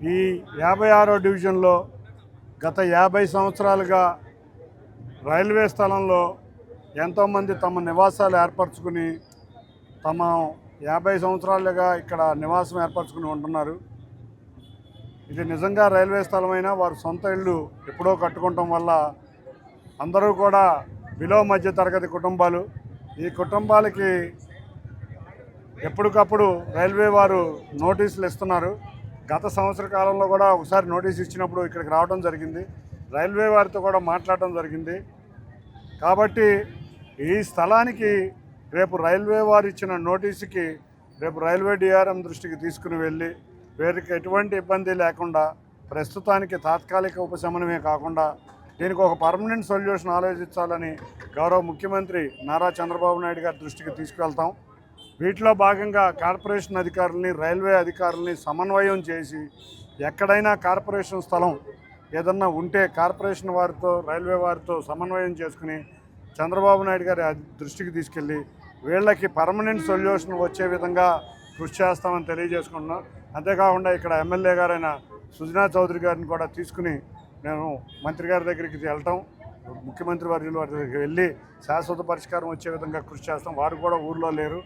ఈ 56వ డివిజన్లో గత 50 సంవత్సరాలుగా రైల్వే స్థలంలో ఎంతోమంది తమ నివాసాలు ఏర్పరచుకుని తమ 50 సంవత్సరాలుగా ఇక్కడ నివాసం ఏర్పరచుకుని ఉంటున్నారు. ఇది నిజంగా రైల్వే స్థలమైనా వారు సొంత ఇళ్ళు ఎప్పుడో కట్టుకోవటం వల్ల అందరూ కూడా బిలో మధ్య తరగతి కుటుంబాలు. ఈ కుటుంబాలకి ఎప్పటికప్పుడు రైల్వే వారు నోటీసులు ఇస్తున్నారు. గత సంవత్సర కాలంలో కూడా ఒకసారి నోటీస్ ఇచ్చినప్పుడు ఇక్కడికి రావడం జరిగింది, రైల్వే వారితో కూడా మాట్లాడటం జరిగింది. కాబట్టి ఈ స్థలానికి రేపు రైల్వే వారు ఇచ్చిన నోటీసుకి రేపు రైల్వే డిఆర్ఎం దృష్టికి తీసుకుని వెళ్ళి వీరికి ఎటువంటి ఇబ్బంది లేకుండా ప్రస్తుతానికి తాత్కాలిక ఉపశమనమే కాకుండా దీనికి ఒక పర్మనెంట్ సొల్యూషన్ ఆలోచించాలని గౌరవ ముఖ్యమంత్రి నారా చంద్రబాబు నాయుడు గారి దృష్టికి తీసుకువెళ్తాం. వీటిలో భాగంగా కార్పొరేషన్ అధికారులని రైల్వే అధికారులని సమన్వయం చేసి ఎక్కడైనా కార్పొరేషన్ స్థలం ఏదన్నా ఉంటే కార్పొరేషన్ వారితో రైల్వే వారితో సమన్వయం చేసుకుని చంద్రబాబు నాయుడు గారి దృష్టికి తీసుకెళ్ళి వీళ్ళకి పర్మనెంట్ సొల్యూషన్ వచ్చే విధంగా కృషి చేస్తామని తెలియజేసుకుంటున్నాం. అంతేకాకుండా ఇక్కడ ఎమ్మెల్యే గారైన సుజనా చౌదరి గారిని కూడా తీసుకుని నేను మంత్రి గారి దగ్గరికి వెళ్ళటం, ముఖ్యమంత్రి వర్యుల వారి దగ్గరికి వెళ్ళి శాశ్వత పరిష్కారం వచ్చే విధంగా కృషి చేస్తాం. వారు కూడా ఊర్లో లేరు,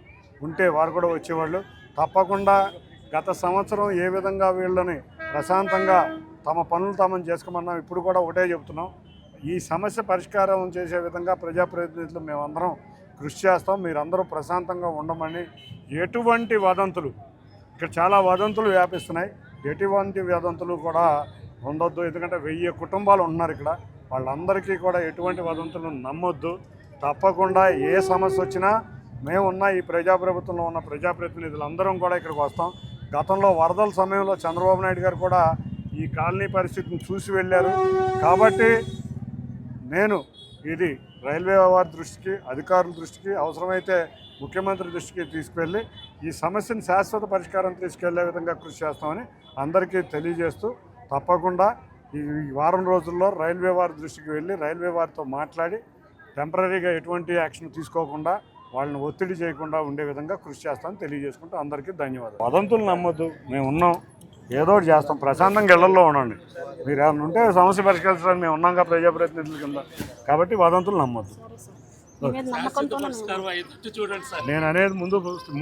ఉంటే వారు కూడా వచ్చేవాళ్ళు. తప్పకుండా గత సంవత్సరం ఏ విధంగా వీళ్ళని ప్రశాంతంగా తమ పనులు తామని చేసుకోమన్నాం, ఇప్పుడు కూడా ఒకటే చెబుతున్నాం. ఈ సమస్య పరిష్కారం చేసే విధంగా ప్రజాప్రతినిధులు మేమందరం కృషి చేస్తాం. మీరందరూ ప్రశాంతంగా ఉండమని, ఎటువంటి వదంతులు ఇక్కడ చాలా వదంతులు వ్యాపిస్తున్నాయి, ఎటువంటి వదంతులు కూడా ఉండొద్దు. ఎందుకంటే 1000 కుటుంబాలు ఉన్నారు ఇక్కడ, వాళ్ళందరికీ కూడా ఎటువంటి వదంతులు నమ్మొద్దు. తప్పకుండా ఏ సమస్య వచ్చినా మేమున్న ఈ ప్రజాప్రభుత్వంలో ఉన్న ప్రజాప్రతినిధులందరం కూడా ఇక్కడికి వస్తాం. గతంలో వరదల సమయంలో చంద్రబాబు నాయుడు గారు కూడా ఈ కాలనీ పరిస్థితిని చూసి వెళ్ళారు. కాబట్టి నేను ఇది రైల్వే వారి దృష్టికి, అధికారుల దృష్టికి, అవసరమైతే ముఖ్యమంత్రి దృష్టికి తీసుకువెళ్ళి ఈ సమస్యను శాశ్వత పరిష్కారం తీసుకెళ్లే విధంగా కృషి చేస్తామని అందరికీ తెలియజేస్తూ, తప్పకుండా ఈ వారం రోజుల్లో రైల్వే వారి దృష్టికి వెళ్ళి రైల్వే వారితో మాట్లాడి టెంపరీగా ఎటువంటి యాక్షన్ తీసుకోకుండా వాళ్ళని ఒత్తిడి చేయకుండా ఉండే విధంగా కృషి చేస్తామని తెలియజేసుకుంటూ అందరికీ ధన్యవాదాలు. వదంతులు నమ్మొద్దు, మేము ఉన్నాం, ఏదో ఒకటి చేస్తాం. ప్రశాంతంగా ఇళ్లలో ఉండండి. మీరు ఏమైనా ఉంటే సమస్య పరిష్కరించడానికి మేము ఉన్నాంగా ప్రజాప్రతినిధుల కింద. కాబట్టి వదంతులు నమ్మొద్దు. నేను అనేది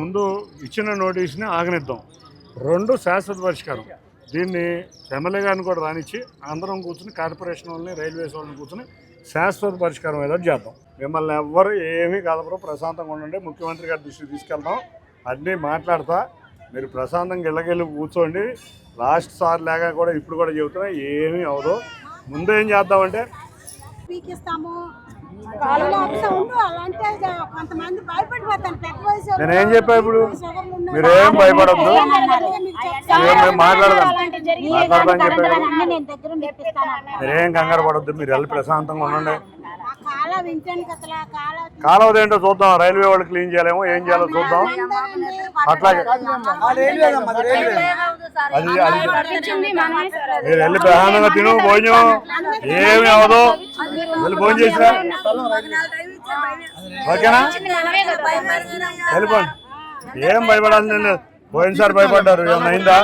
ముందు ఇచ్చిన నోటీస్ని ఆగనిద్దాం. 2 శాశ్వత పరిష్కారం. దీన్ని ఎమ్మెల్యే గారిని కూడా రానిచ్చి అందరం కూర్చుని కార్పొరేషన్ వాళ్ళని రైల్వేస్ వాళ్ళని కూర్చుని శాశ్వత పరిష్కారం ఏదో చేద్దాం. మిమ్మల్ని ఎవ్వరు ఏమీ కలపరు, ప్రశాంతంగా ఉండండి. ముఖ్యమంత్రి గారి దృష్టికి తీసుకెళ్తాం, అన్నీ మాట్లాడతా. మీరు ప్రశాంతంగా ఇళ్ళకెళ్ళి కూర్చోండి. లాస్ట్ సార్ లాగా కూడా ఇప్పుడు కూడా చెబుతున్నా, ఏమీ అవదు. ముందు ఏం చేద్దామంటే నేనేం చెప్పా, ఇప్పుడు మీరేం భయపడద్దు, మాట్లాడదాం మీరేం కంగారు పడద్దు. మీరు వెళ్ళి ప్రశాంతంగా ఉండండి. కాలువ ఏంటో చూద్దాం, రైల్వే వాళ్ళు క్లీన్ చేయాలేమో, ఏం చేయాలో చూద్దాం. అట్లాగే మీరు వెళ్ళి ప్రశాంతంగా తిను, భోజనం ఏమి అవదు, వెళ్ళి భోజనం చేసినా ఓకేనా, వెళ్ళిపోండి. ఏం భయపడాల్సింది లేదు. పోయినసారి భయపడ్డారు, ఏమన్నా అయిందా?